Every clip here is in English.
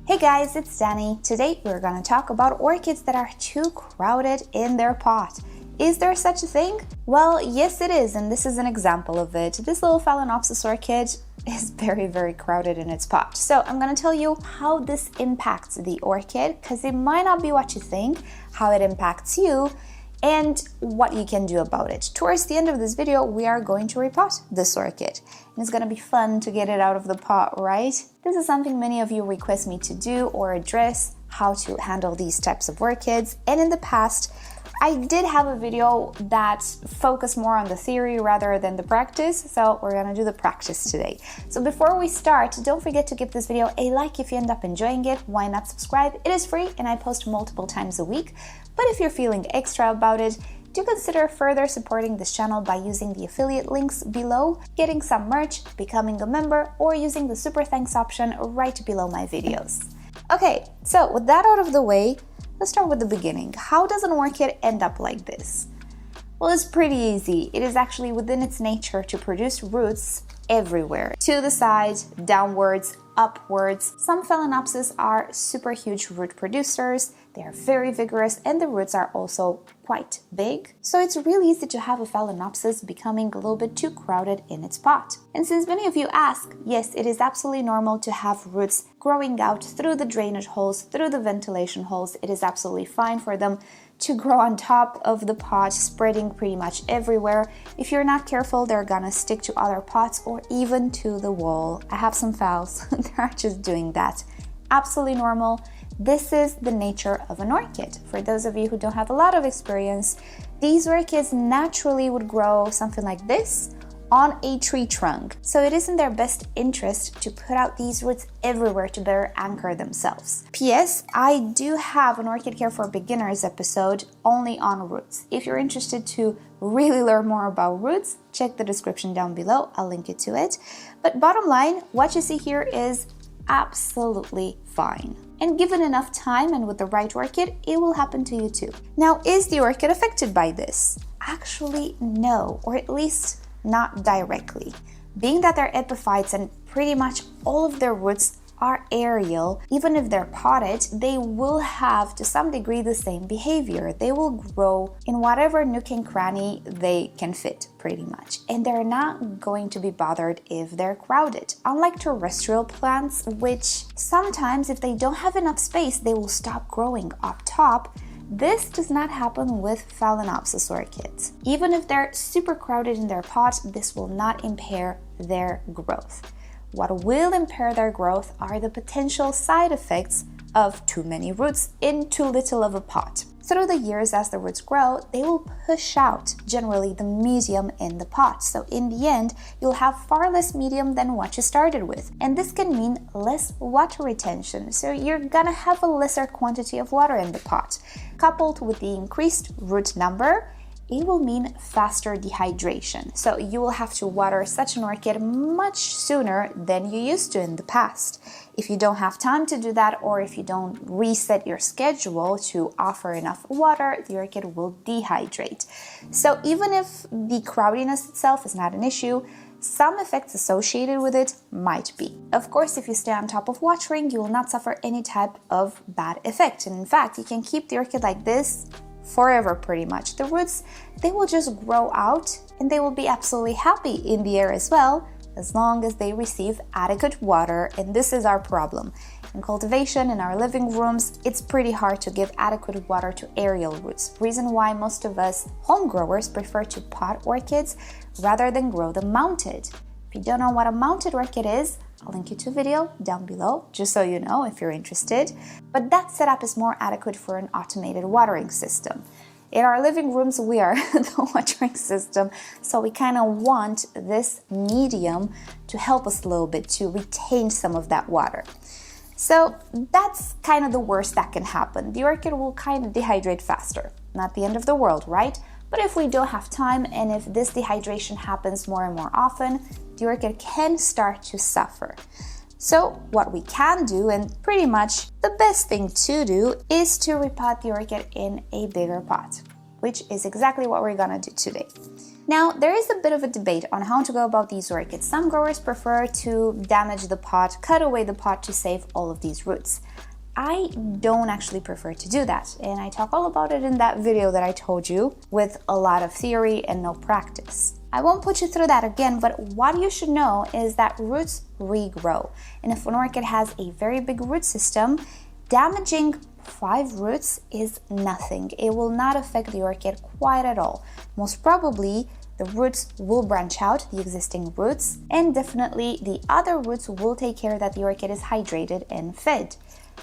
Hey guys, it's Danny. Today we're going to talk about orchids that are too crowded in their pot. Is there such a thing? Well, yes it is, and this is an example of it. This little Phalaenopsis orchid is very crowded in its pot. So I'm going to tell you how this impacts the orchid, because it might not be what you think, how it impacts you, and what you can do about it. Towards the end of this video, we are going to repot this orchid. And it's gonna be fun to get it out of the pot, right? This is something many of you request me to do or address, how to handle these types of orchids. And in the past, I did have a video that focused more on the theory rather than the practice, so we're gonna do the practice today. So before we start, don't forget to give this video a like if you end up enjoying it. Why not subscribe? It is free and I post multiple times a week. But if you're feeling extra about it, do consider further supporting this channel by using the affiliate links below, getting some merch, becoming a member, or using the super thanks option right below my videos. Okay, so with that out of the way, let's start with the beginning. How does an orchid end up like this? Well, it's pretty easy. It is actually within its nature to produce roots everywhere. To the side, downwards, upwards. Some Phalaenopsis are super huge root producers. They are very vigorous and the roots are also quite big. So it's really easy to have a Phalaenopsis becoming a little bit too crowded in its pot. And since many of you ask, yes, it is absolutely normal to have roots growing out through the drainage holes, through the ventilation holes. It is absolutely fine for them to grow on top of the pot, spreading pretty much everywhere. If you're not careful, they're gonna stick to other pots or even to the wall. I have some phals, they're just doing that. Absolutely normal. This is the nature of an orchid. For those of you who don't have a lot of experience, these orchids naturally would grow something like this on a tree trunk. So it is in their best interest to put out these roots everywhere to better anchor themselves. P.S. I do have an orchid care for beginners episode only on roots. If you're interested to really learn more about roots, check the description down below. I'll link you to it. But bottom line, what you see here is absolutely fine. And given enough time and with the right orchid, it will happen to you too. Now, is the orchid affected by this? Actually, no, or at least not directly. Being that they're epiphytes and pretty much all of their roots are aerial, even if they're potted, they will have to some degree the same behavior. They will grow in whatever nook and cranny they can fit, pretty much. And they're not going to be bothered if they're crowded. Unlike terrestrial plants, which sometimes if they don't have enough space, they will stop growing up top. This does not happen with Phalaenopsis orchids. Even if they're super crowded in their pot, this will not impair their growth. What will impair their growth are the potential side effects of too many roots in too little of a pot. Through the years, as the roots grow, they will push out generally the medium in the pot. So in the end, you'll have far less medium than what you started with. And this can mean less water retention. So you're gonna have a lesser quantity of water in the pot. Coupled with the increased root number, it will mean faster dehydration. So you will have to water such an orchid much sooner than you used to in the past. If you don't have time to do that, or if you don't reset your schedule to offer enough water, the orchid will dehydrate. So even if the crowdiness itself is not an issue, some effects associated with it might be. Of course, if you stay on top of watering, you will not suffer any type of bad effect. And in fact, you can keep the orchid like this forever pretty much. The roots, they will just grow out and they will be absolutely happy in the air as well, as long as they receive adequate water. And this is our problem. In cultivation, in our living rooms, it's pretty hard to give adequate water to aerial roots. Reason why most of us home growers prefer to pot orchids rather than grow them mounted. If you don't know what a mounted orchid is, I'll link you to a video down below, just so you know if you're interested. But that setup is more adequate for an automated watering system. In our living rooms, we are the watering system, so we kind of want this medium to help us a little bit to retain some of that water. So that's kind of the worst that can happen. The orchid will kind of dehydrate faster. Not the end of the world, right? But if we don't have time and if this dehydration happens more and more often, the orchid can start to suffer. So what we can do, and pretty much the best thing to do, is to repot the orchid in a bigger pot, which is exactly what we're gonna do today. Now, there is a bit of a debate on how to go about these orchids. Some growers prefer to damage the pot, cut away the pot to save all of these roots. I don't actually prefer to do that, and I talk all about it in that video that I told you with a lot of theory and no practice. I won't put you through that again, but what you should know is that roots regrow, and if an orchid has a very big root system, damaging 5 roots is nothing. It will not affect the orchid quite at all. Most probably, the roots will branch out, the existing roots, and definitely the other roots will take care that the orchid is hydrated and fed.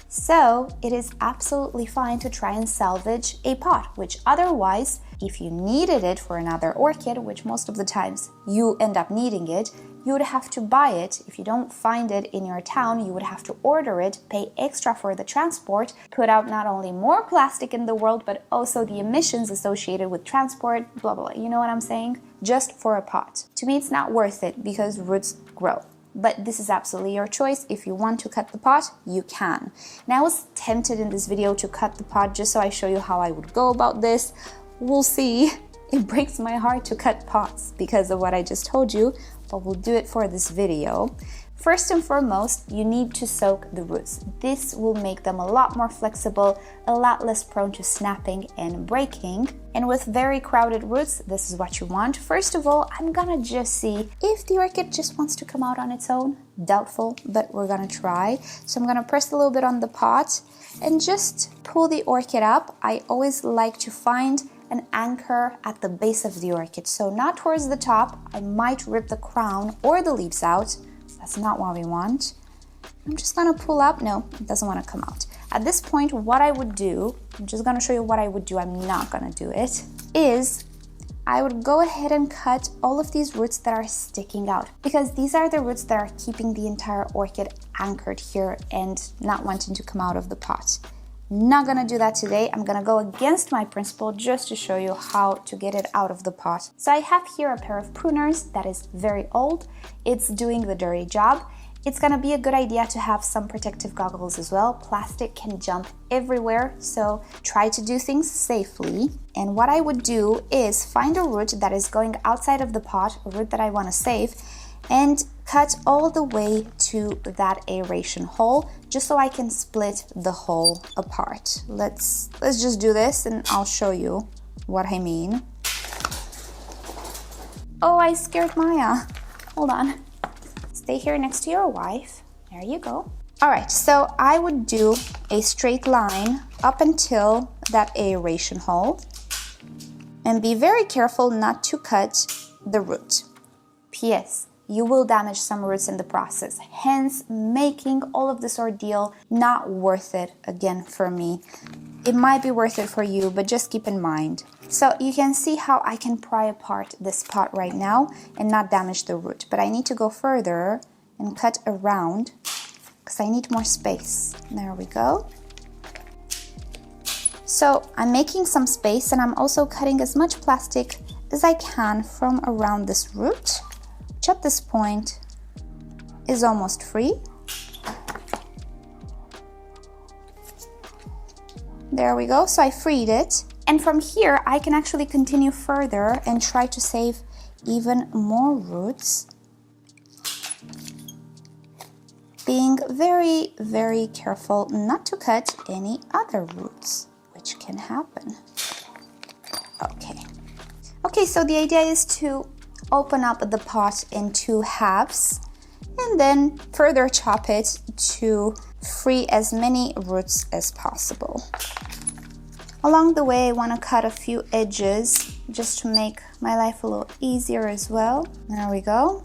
So it is absolutely fine to try and salvage a pot, which otherwise, if you needed it for another orchid, which most of the times you end up needing it, you would have to buy it. If you don't find it in your town, you would have to order it, pay extra for the transport, put out not only more plastic in the world, but also the emissions associated with transport, blah, blah, blah. You know what I'm saying? Just for a pot. To me, it's not worth it because roots grow. But this is absolutely your choice. If you want to cut the pot, you can. And I was tempted in this video to cut the pot just so I show you how I would go about this. We'll see. It breaks my heart to cut pots because of what I just told you, but we'll do it for this video. First and foremost, you need to soak the roots. This will make them a lot more flexible, a lot less prone to snapping and breaking. And with very crowded roots, this is what you want. First of all, I'm gonna just see if the orchid just wants to come out on its own. Doubtful, but we're gonna try. So I'm gonna press a little bit on the pot and just pull the orchid up. I always like to find an anchor at the base of the orchid. So not towards the top. I might rip the crown or the leaves out. That's not what we want. I'm just gonna pull up. No, it doesn't want to come out. At this point, what I would do, I'm just gonna show you what I would do, I'm not gonna do it, is I would go ahead and cut all of these roots that are sticking out, because these are the roots that are keeping the entire orchid anchored here and not wanting to come out of the pot. Not gonna do that today. I'm gonna go against my principle just to show you how to get it out of the pot. So I have here a pair of pruners that is very old. It's doing the dirty job. It's gonna be a good idea to have some protective goggles as well. Plastic can jump everywhere, so try to do things safely. And what I would do is find a root that is going outside of the pot, a root that I wanna save, and cut all the way to that aeration hole, just so I can split the hole apart. Let's just do this and I'll show you what I mean. Oh, I scared Maya. Hold on. Stay here next to your wife. There you go. All right, so I would do a straight line up until that aeration hole and be very careful not to cut the root. P.S. You will damage some roots in the process, hence making all of this ordeal not worth it again for me. It might be worth it for you, but just keep in mind. So you can see how I can pry apart this pot right now and not damage the root, but I need to go further and cut around because I need more space. There we go. So I'm making some space and I'm also cutting as much plastic as I can from around this root, which at this point is almost free. There we go, so I freed it. And from here, I can actually continue further and try to save even more roots. Being very, very careful not to cut any other roots, which can happen. Okay, so the idea is to open up the pot in 2 halves and then further chop it to free as many roots as possible. Along the way, I want to cut a few edges just to make my life a little easier as well. There we go.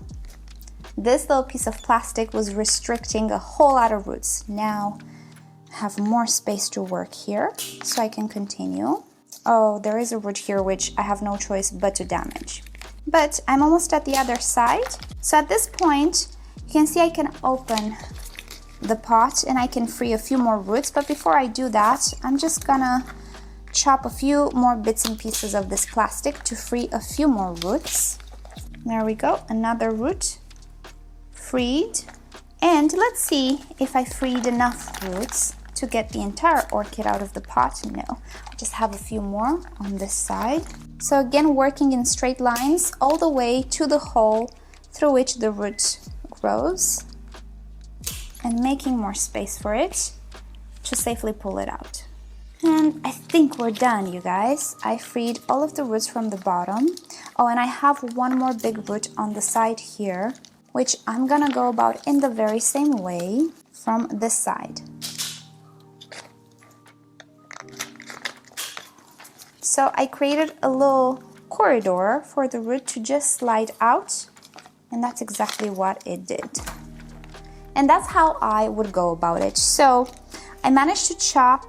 This little piece of plastic was restricting a whole lot of roots. Now I have more space to work here, so I can continue. Oh, there is a root here which I have no choice but to damage. But I'm almost at the other side. So at this point, you can see I can open the pot and I can free a few more roots. But before I do that, I'm just gonna chop a few more bits and pieces of this plastic to free a few more roots. There we go, another root freed. And let's see if I freed enough roots to get the entire orchid out of the pot? No, I just have a few more on this side. So again, working in straight lines all the way to the hole through which the root grows and making more space for it to safely pull it out. And I think we're done, you guys. I freed all of the roots from the bottom. Oh, and I have one more big root on the side here, which I'm gonna go about in the very same way from this side. So I created a little corridor for the root to just slide out, and that's exactly what it did. And that's how I would go about it. So I managed to chop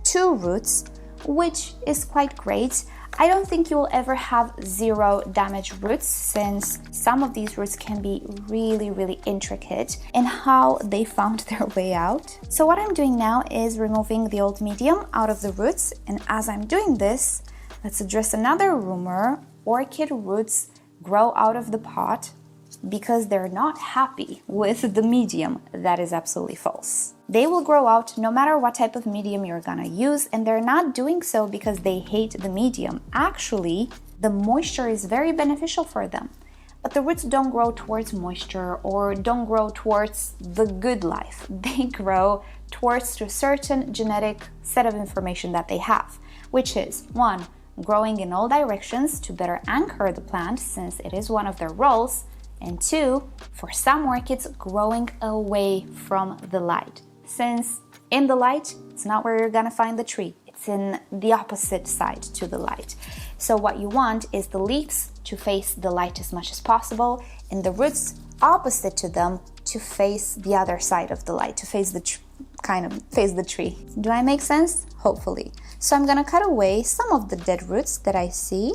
2 roots, which is quite great. I don't think you will ever have 0 damaged roots, since some of these roots can be really intricate in how they found their way out. So what I'm doing now is removing the old medium out of the roots, and as I'm doing this, let's address another rumor. Orchid roots grow out of the pot because they're not happy with the medium. That is absolutely false. They will grow out no matter what type of medium you're gonna use, and they're not doing so because they hate the medium. Actually, the moisture is very beneficial for them. But the roots don't grow towards moisture or don't grow towards the good life. They grow towards a certain genetic set of information that they have, which is 1, growing in all directions to better anchor the plant, since it is one of their roles, and 2, for some orchids, growing away from the light, since in the light, it's not where you're gonna find the tree. It's in the opposite side to the light. So what you want is the leaves to face the light as much as possible, and the roots opposite to them to face the other side of the light, to face the face the tree. Do I make sense? Hopefully. So I'm gonna cut away some of the dead roots that I see.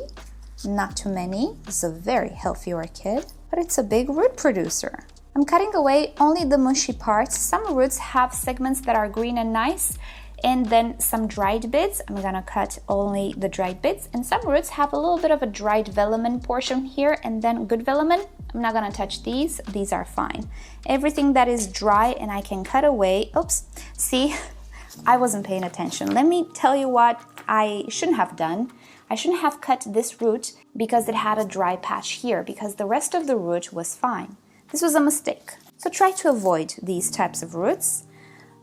Not too many. This is a very healthy orchid, but it's a big root producer. I'm cutting away only the mushy parts. Some roots have segments that are green and nice, and then some dried bits. I'm gonna cut only the dried bits, and some roots have a little bit of a dried velamen portion here and then good velamen. I'm not gonna touch these are fine. Everything that is dry and I can cut away, oops, see, I wasn't paying attention. Let me tell you what I shouldn't have done. I shouldn't have cut this root because it had a dry patch here, because the rest of the root was fine. This was a mistake. So try to avoid these types of roots.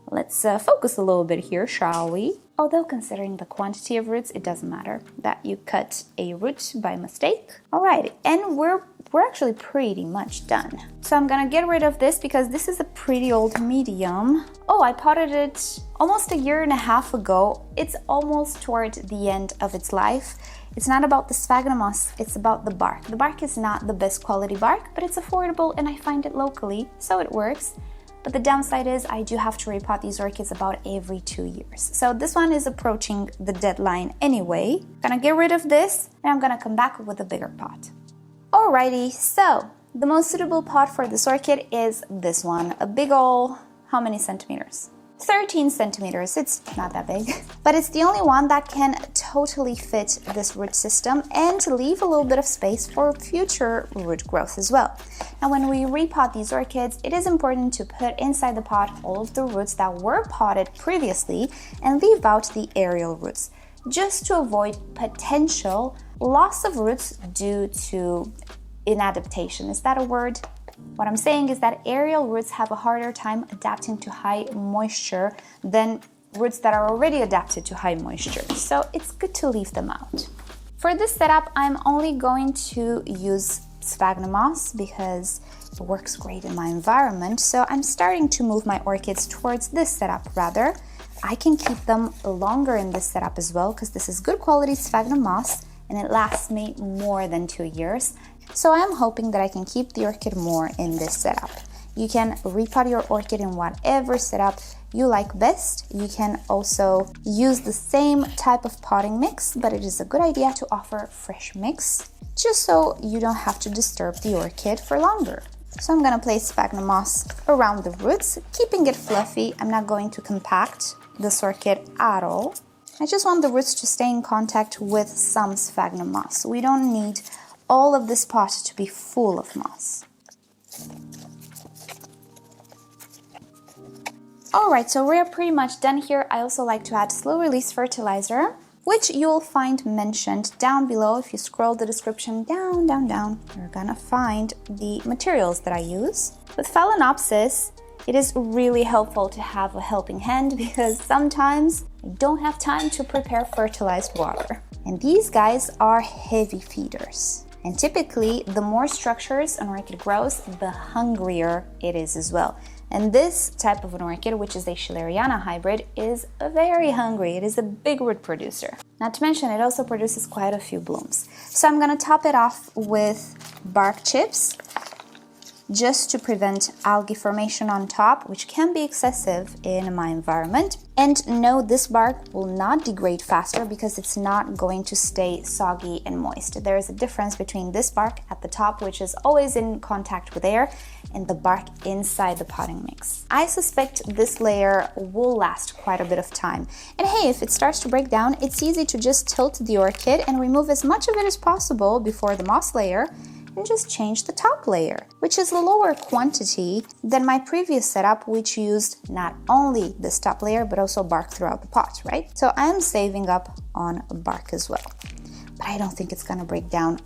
Let's focus a little bit here, shall we? Although considering the quantity of roots, it doesn't matter that you cut a root by mistake. Alright, and we're actually pretty much done. So I'm gonna get rid of this because this is a pretty old medium. Oh, I potted it almost 1.5 years ago. It's almost toward the end of its life. It's not about the sphagnum moss, it's about the bark. The bark is not the best quality bark, but it's affordable and I find it locally, so it works. But the downside is I do have to repot these orchids about every 2 years. So this one is approaching the deadline anyway. I'm gonna get rid of this and I'm gonna come back with a bigger pot. Alrighty, so the most suitable pot for this orchid is this one. A big ol', how many centimeters? 13 centimeters, it's not that big, but it's the only one that can totally fit this root system and leave a little bit of space for future root growth as well. Now when we repot these orchids, it is important to put inside the pot all of the roots that were potted previously and leave out the aerial roots, just to avoid potential loss of roots due to inadaptation. Is that a word? What I'm saying is that aerial roots have a harder time adapting to high moisture than roots that are already adapted to high moisture. So it's good to leave them out. For this setup, I'm only going to use sphagnum moss because it works great in my environment. So I'm starting to move my orchids towards this setup rather. I can keep them longer in this setup as well because this is good quality sphagnum moss and it lasts me more than 2 years. So I am hoping that I can keep the orchid more in this setup. You can repot your orchid in whatever setup you like best. You can also use the same type of potting mix, but it is a good idea to offer fresh mix, just so you don't have to disturb the orchid for longer. So I'm gonna place sphagnum moss around the roots, keeping it fluffy. I'm not going to compact this orchid at all. I just want the roots to stay in contact with some sphagnum moss. We don't need all of this pot to be full of moss. Alright, so we're pretty much done here. I also like to add slow release fertilizer, which you'll find mentioned down below. If you scroll the description down, you're gonna find the materials that I use. With Phalaenopsis, it is really helpful to have a helping hand because sometimes I don't have time to prepare fertilized water. And these guys are heavy feeders. And typically, the more structures an orchid grows, the hungrier it is as well. And this type of an orchid, which is a Schilleriana hybrid, is very hungry. It is a big root producer. Not to mention, it also produces quite a few blooms. So I'm gonna top it off with bark chips, just to prevent algae formation on top, which can be excessive in my environment. And no, this bark will not degrade faster because it's not going to stay soggy and moist. There is a difference between this bark at the top, which is always in contact with air, and the bark inside the potting mix. I suspect this layer will last quite a bit of time. And hey, if it starts to break down, it's easy to just tilt the orchid and remove as much of it as possible before the moss layer, and just change the top layer, which is a lower quantity than my previous setup, which used not only this top layer, but also bark throughout the pot, right? So I am saving up on bark as well. But I don't think it's gonna break down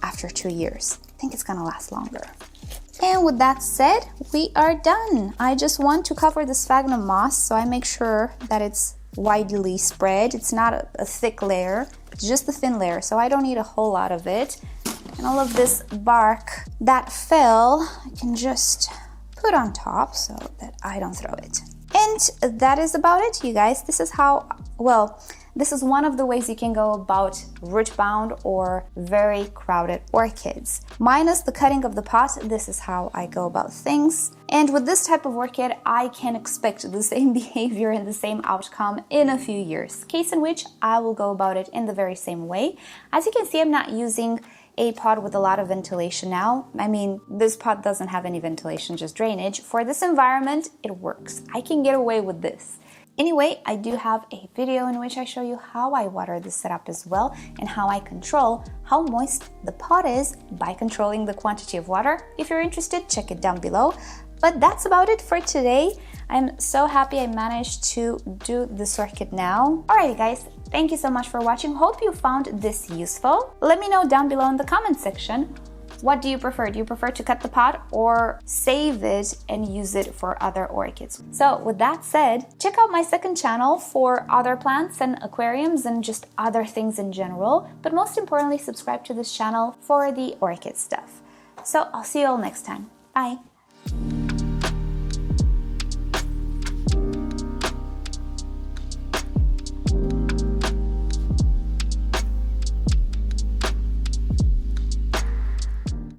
after 2 years. I think it's gonna last longer. And with that said, we are done. I just want to cover the sphagnum moss, so I make sure that it's widely spread. It's not a thick layer, it's just a thin layer, so I don't need a whole lot of it. And all of this bark that fell, I can just put on top so that I don't throw it. And that is about it, you guys. This is how, well, this is one of the ways you can go about root-bound or very crowded orchids. Minus the cutting of the pot, this is how I go about things. And with this type of orchid, I can expect the same behavior and the same outcome in a few years. Case in which, I will go about it in the very same way. As you can see, I'm not using a pot with a lot of ventilation now. I mean, this pot doesn't have any ventilation, just drainage. For this environment, it works. I can get away with this. Anyway, I do have a video in which I show you how I water this setup as well and how I control how moist the pot is by controlling the quantity of water. If you're interested, check it down below. But that's about it for today. I'm so happy I managed to do this orchid now. Alrighty guys, thank you so much for watching. Hope you found this useful. Let me know down below in the comment section. What do you prefer? Do you prefer to cut the pot or save it and use it for other orchids? So with that said, check out my second channel for other plants and aquariums and just other things in general. But most importantly, subscribe to this channel for the orchid stuff. So I'll see you all next time. Bye.